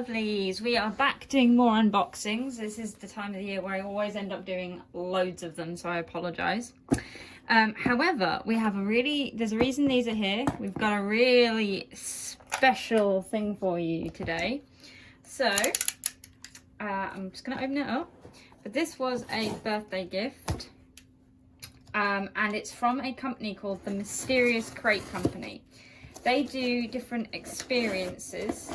lovelies, we are back doing more unboxings. This is the time of the year where I always end up doing loads of them, so I apologise. However, we have there's a reason these are here. We've got a really special thing for you today. So, I'm just going to open it up. But this was a birthday gift. And it's from a company called the Mysterious Crate Company. They do different experiences.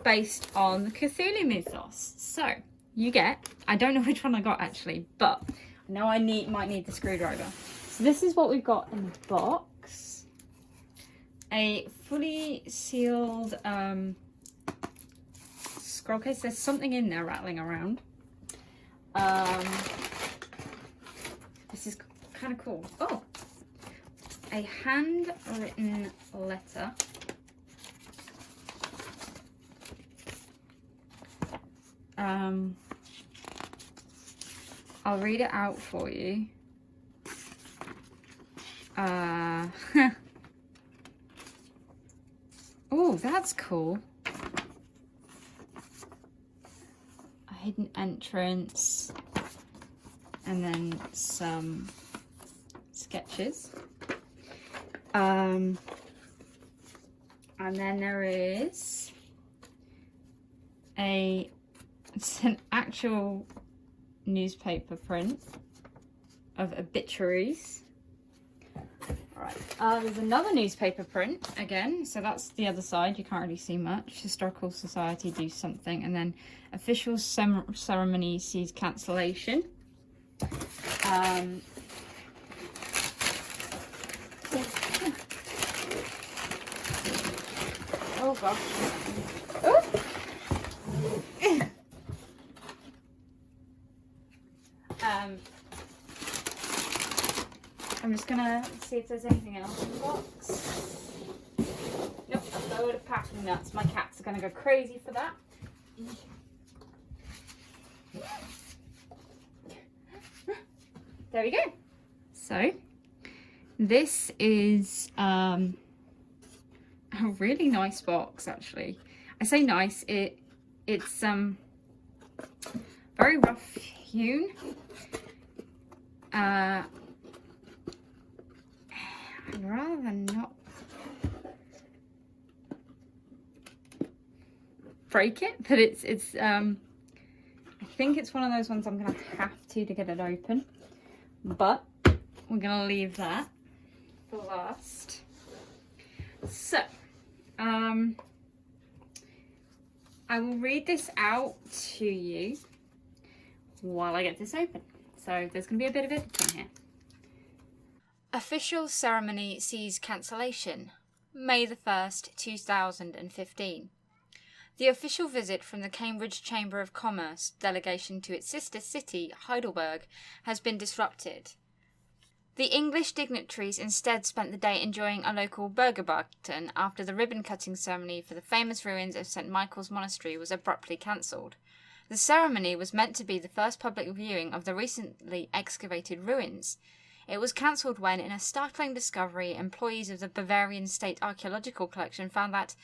Based on the Cthulhu mythos. So you get, I don't know which one I got actually, but I know I might need the screwdriver. So this is what we've got in the box. A fully sealed scroll case. There's something in there rattling around. This is kind of cool. Oh, a handwritten letter. I'll read it out for you. Oh, that's cool. A hidden entrance. And then some sketches. And then there is it's an actual newspaper print of obituaries. Alright, there's another newspaper print again, so that's the other side, you can't really see much. Historical Society do something, and then official ceremony sees cancellation. Oh gosh. Oh. I'm just gonna see if there's anything else in the box. Nope, a load of packing nuts. My cats are gonna go crazy for that. There we go. So, this is a really nice box actually. I say nice, it's very rough hewn. I'd rather not break it, but it's I think it's one of those ones I'm gonna have to get it open, but we're gonna leave that for last. So I will read this out to you while I get this open. So there's going to be a bit of editing here. Official ceremony sees cancellation. May the 1st, 2015. The official visit from the Cambridge Chamber of Commerce delegation to its sister city, Heidelberg, has been disrupted. The English dignitaries instead spent the day enjoying a local Burgerbacken after the ribbon-cutting ceremony for the famous ruins of St. Michael's Monastery was abruptly cancelled. The ceremony was meant to be the first public viewing of the recently excavated ruins. It was cancelled when, in a startling discovery, employees of the Bavarian State Archaeological Collection found that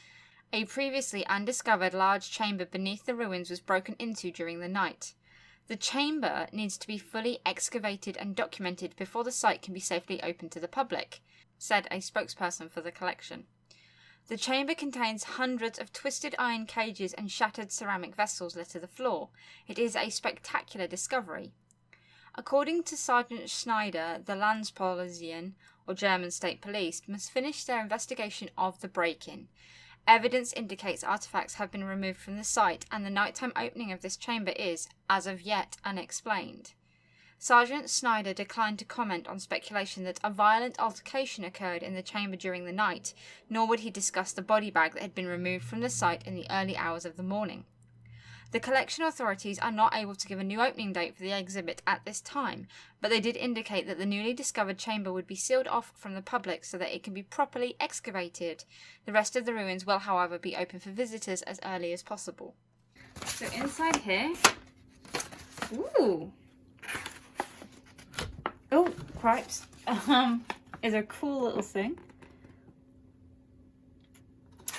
a previously undiscovered large chamber beneath the ruins was broken into during the night. The chamber needs to be fully excavated and documented before the site can be safely opened to the public, said a spokesperson for the collection. The chamber contains hundreds of twisted iron cages and shattered ceramic vessels litter the floor. It is a spectacular discovery. According to Sergeant Schneider, the Landspolizei, or German state police, must finish their investigation of the break-in. Evidence indicates artifacts have been removed from the site, and the nighttime opening of this chamber is, as of yet, unexplained. Sergeant Snyder declined to comment on speculation that a violent altercation occurred in the chamber during the night, nor would he discuss the body bag that had been removed from the site in the early hours of the morning. The collection authorities are not able to give a new opening date for the exhibit at this time, but they did indicate that the newly discovered chamber would be sealed off from the public so that it can be properly excavated. The rest of the ruins will, however, be open for visitors as early as possible. So inside here, ooh, Oh, cripes. Is a cool little thing.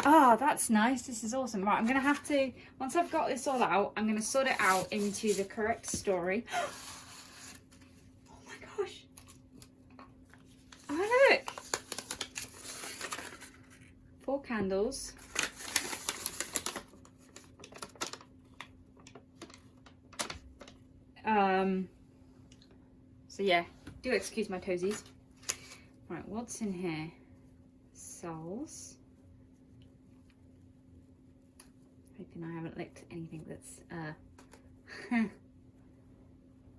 Oh, that's nice. This is awesome. Right, I'm going to have to, once I've got this all out, I'm going to sort it out into the correct story. Oh my gosh. Oh, look. 4 candles. So yeah, do excuse my toesies. Right, what's in here? Souls. Hoping I haven't licked anything that's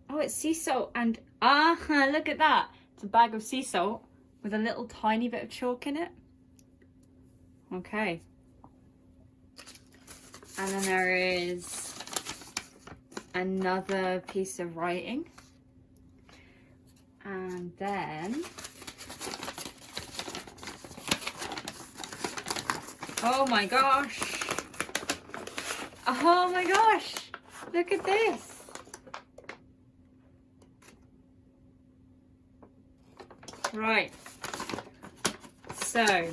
oh, it's sea salt and look at that. It's a bag of sea salt with a little tiny bit of chalk in it. Okay. And then there is another piece of writing. And then, oh my gosh. Oh my gosh. Look at this. Right. So,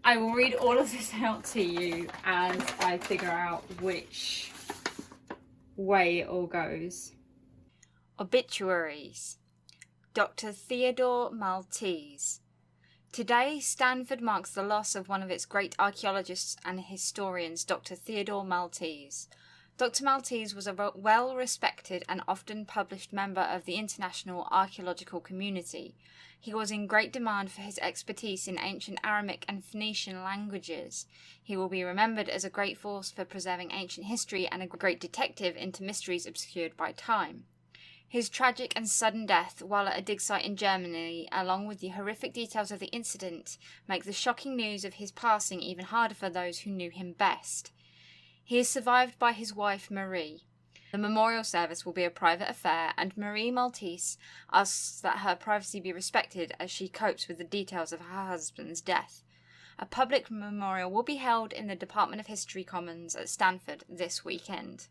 I will read all of this out to you as I figure out which way it all goes. Obituaries. Dr. Theodore Maltese. Today, Stanford marks the loss of one of its great archaeologists and historians, Dr. Theodore Maltese. Dr. Maltese was a well-respected and often published member of the international archaeological community. He was in great demand for his expertise in ancient Aramaic and Phoenician languages. He will be remembered as a great force for preserving ancient history and a great detective into mysteries obscured by time. His tragic and sudden death while at a dig site in Germany, along with the horrific details of the incident, make the shocking news of his passing even harder for those who knew him best. He is survived by his wife, Marie. The memorial service will be a private affair, and Marie Maltese asks that her privacy be respected as she copes with the details of her husband's death. A public memorial will be held in the Department of History Commons at Stanford this weekend.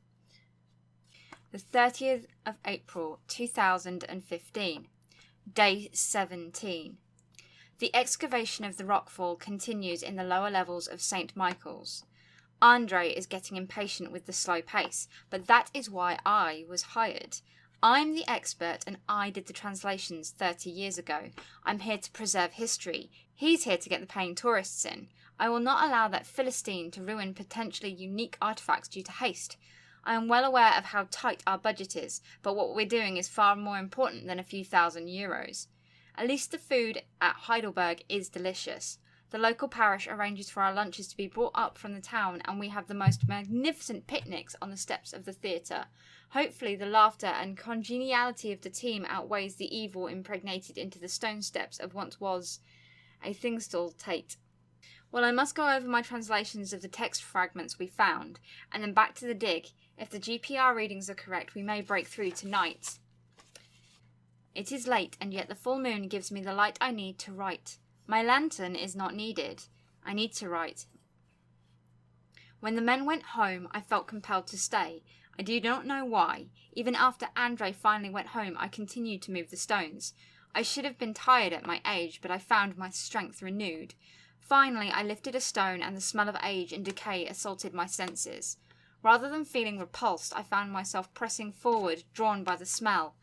The 30th of April 2015, Day 17. The excavation of the rockfall continues in the lower levels of St. Michael's. Andre is getting impatient with the slow pace, but that is why I was hired. I'm the expert and I did the translations 30 years ago. I'm here to preserve history. He's here to get the paying tourists in. I will not allow that Philistine to ruin potentially unique artifacts due to haste. I am well aware of how tight our budget is, but what we're doing is far more important than a few €1,000. At least the food at Heidelberg is delicious. The local parish arranges for our lunches to be brought up from the town, and we have the most magnificent picnics on the steps of the theatre. Hopefully the laughter and congeniality of the team outweighs the evil impregnated into the stone steps of what was a Thingstall Tate. Well, I must go over my translations of the text fragments we found, and then back to the dig. If the GPR readings are correct, we may break through tonight. It is late, and yet the full moon gives me the light I need to write. My lantern is not needed. I need to write. When the men went home, I felt compelled to stay. I do not know why. Even after Andre finally went home, I continued to move the stones. I should have been tired at my age, but I found my strength renewed. Finally, I lifted a stone, and the smell of age and decay assaulted my senses. Rather than feeling repulsed, I found myself pressing forward, drawn by the smell.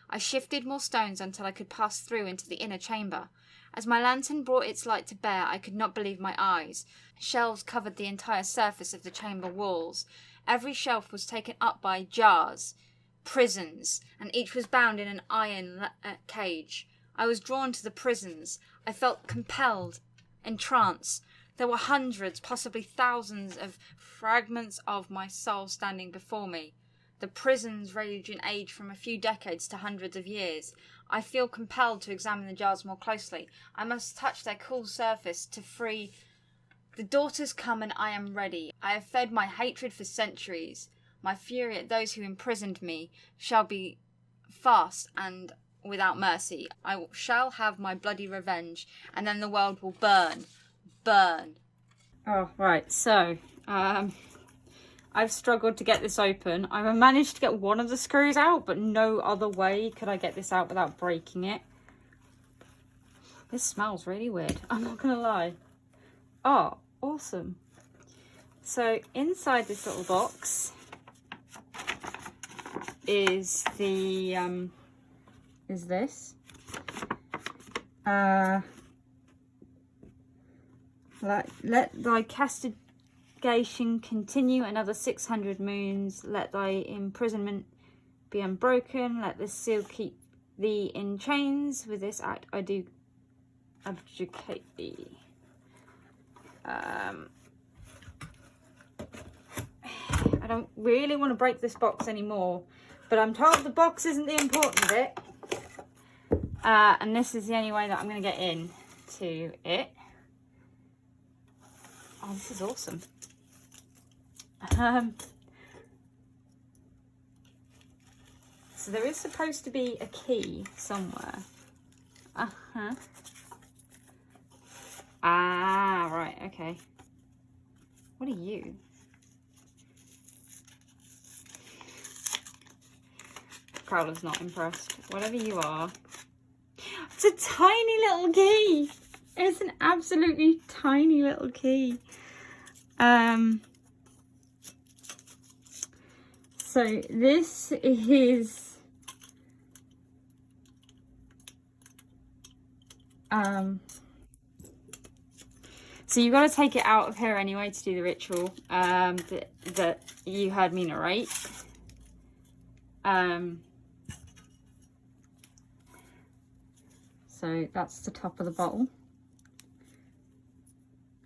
I shifted more stones until I could pass through into the inner chamber. As my lantern brought its light to bear, I could not believe my eyes. Shelves covered the entire surface of the chamber walls. Every shelf was taken up by jars, prisons, and each was bound in an iron cage. I was drawn to the prisons. I felt compelled, entranced. There were hundreds, possibly thousands of fragments of my soul standing before me. The prisons range in age from a few decades to hundreds of years. I feel compelled to examine the jars more closely. I must touch their cool surface to free. The daughters come and I am ready. I have fed my hatred for centuries. My fury at those who imprisoned me shall be fast and without mercy. I shall have my bloody revenge, and then the world will burn. Burn. Oh, right, so, I've struggled to get this open. I've managed to get one of the screws out, but no other way could I get this out without breaking it. This smells really weird, I'm not gonna lie. Oh, awesome. So inside this little box is the is this. Let thy castigation continue another 600 moons. Let thy imprisonment be unbroken. Let this seal keep thee in chains. With this act I do abjurate thee. I don't really want to break this box anymore, but I'm told the box isn't the important bit. And this is the only way that I'm going to get into it. Oh, this is awesome. So there is supposed to be a key somewhere. Ah, right, okay. What are you? Crowler's not impressed. Whatever you are. It's a tiny little key. It's an absolutely tiny little key. So this is so you've got to take it out of here anyway to do the ritual that you heard me narrate. So that's the top of the bottle.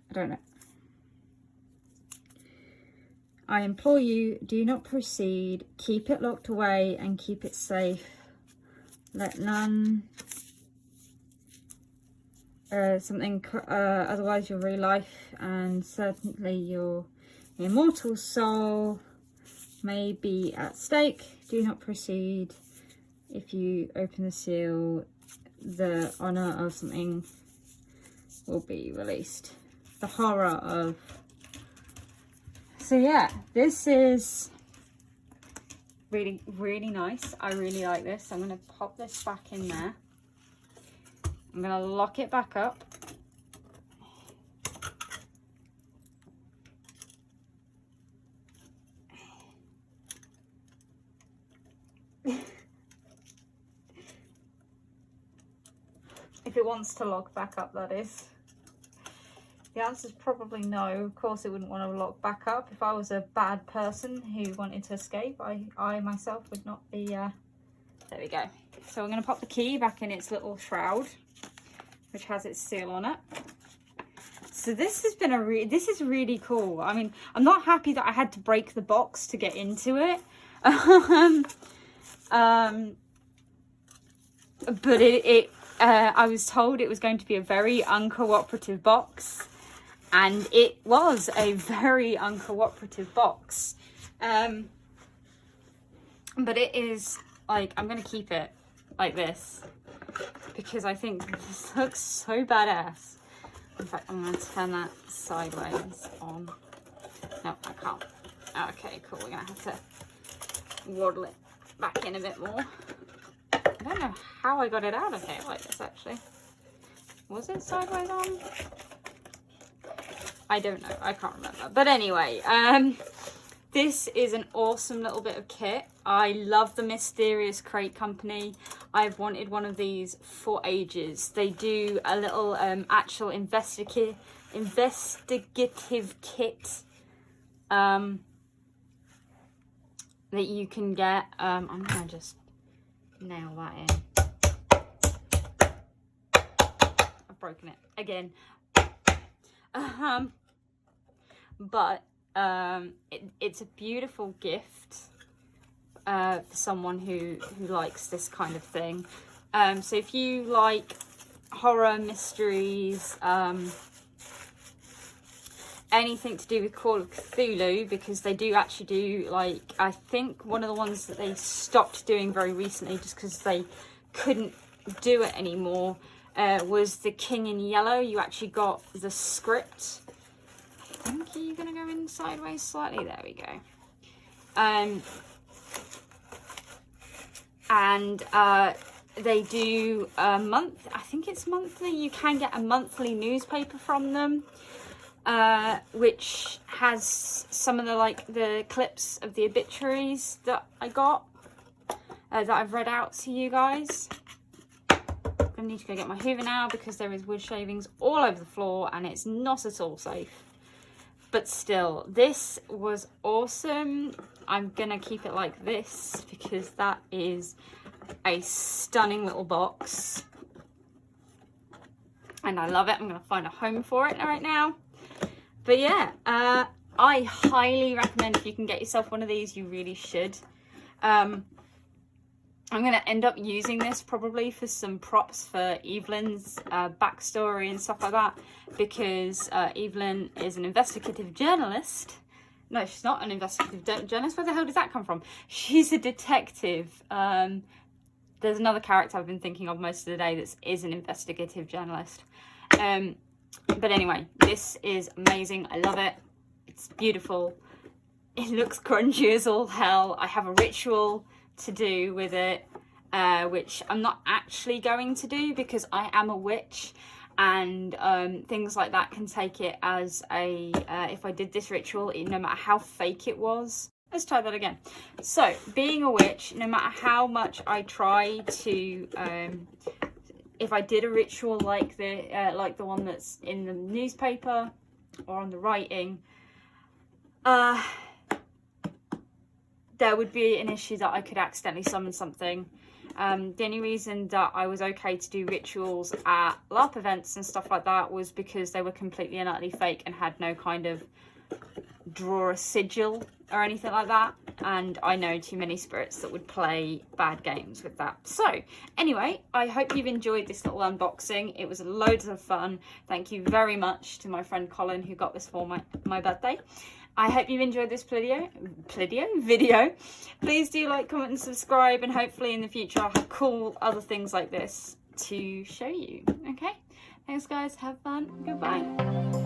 I don't know. I implore you, do not proceed. Keep it locked away and keep it safe. Let none otherwise your real life and certainly your immortal soul may be at stake. Do not proceed. If you open the seal, the honor of something will be released. The horror of... So yeah, this is really, really nice. I really like this. I'm going to pop this back in there. I'm going to lock it back up. If it wants to lock back up, that is. The answer is probably no. Of course it wouldn't want to lock back up. If I was a bad person who wanted to escape, I myself would not be... There we go. So I'm going to pop the key back in its little shroud, which has its seal on it. So this has been this is really cool. I mean, I'm not happy that I had to break the box to get into it. But I was told it was going to be a very uncooperative box, and it was a very uncooperative box. But it is, like, I'm going to keep it like this because I think this looks so badass. In fact, I'm going to turn that sideways on. No, I can't. Okay, cool. We're going to have to waddle it back in a bit more. I don't know how I got it out of here like this, actually. Was it sideways on? I don't know. I can't remember. But anyway, this is an awesome little bit of kit. I love the Mysterious Crate Company. I've wanted one of these for ages. They do a little actual investigative kit that you can get. I'm going to just nail that in. I've broken it again. But it's a beautiful gift for someone who likes this kind of thing. So if you like horror, mysteries, anything to do with Call of Cthulhu, because they do actually do, like, I think one of the ones that they stopped doing very recently just because they couldn't do it anymore was The King in Yellow. You actually got the script. I think you're going to go in sideways slightly. There we go. And they do a month, I think it's monthly. You can get a monthly newspaper from them, which has some of the clips of the obituaries that I got, that I've read out to you guys. I need to go get my hoover now because there is wood shavings all over the floor and it's not at all safe. But still, this was awesome. I'm gonna keep it like this because that is a stunning little box and I love it. I'm gonna find a home for it right now. But yeah, I highly recommend, if you can get yourself one of these, you really should. I'm going to end up using this probably for some props for Evelyn's backstory and stuff like that, because Evelyn is an investigative journalist. No, she's not an investigative journalist. Where the hell does that come from? She's a detective. There's another character I've been thinking of most of the day that is an investigative journalist. But anyway, this is amazing. I love it. It's beautiful. It looks grungy as all hell. I have a ritual to do with it, which I'm not actually going to do because I am a witch, and things like that can take it as a if I did this ritual, no matter how fake it was. Let's try that again. So being a witch, no matter how much I try to if I did a ritual like the one that's in the newspaper or on the writing, there would be an issue that I could accidentally summon something. The only reason that I was okay to do rituals at LARP events and stuff like that was because they were completely and utterly fake and had no kind of draw a sigil or anything like that. And I know too many spirits that would play bad games with that. So anyway, I hope you've enjoyed this little unboxing. It was loads of fun. Thank you very much to my friend Colin who got this for my birthday. I hope you've enjoyed this video. Please do like, comment and subscribe, and hopefully in the future I'll have cool other things like this to show you. Okay? Thanks guys, have fun, goodbye.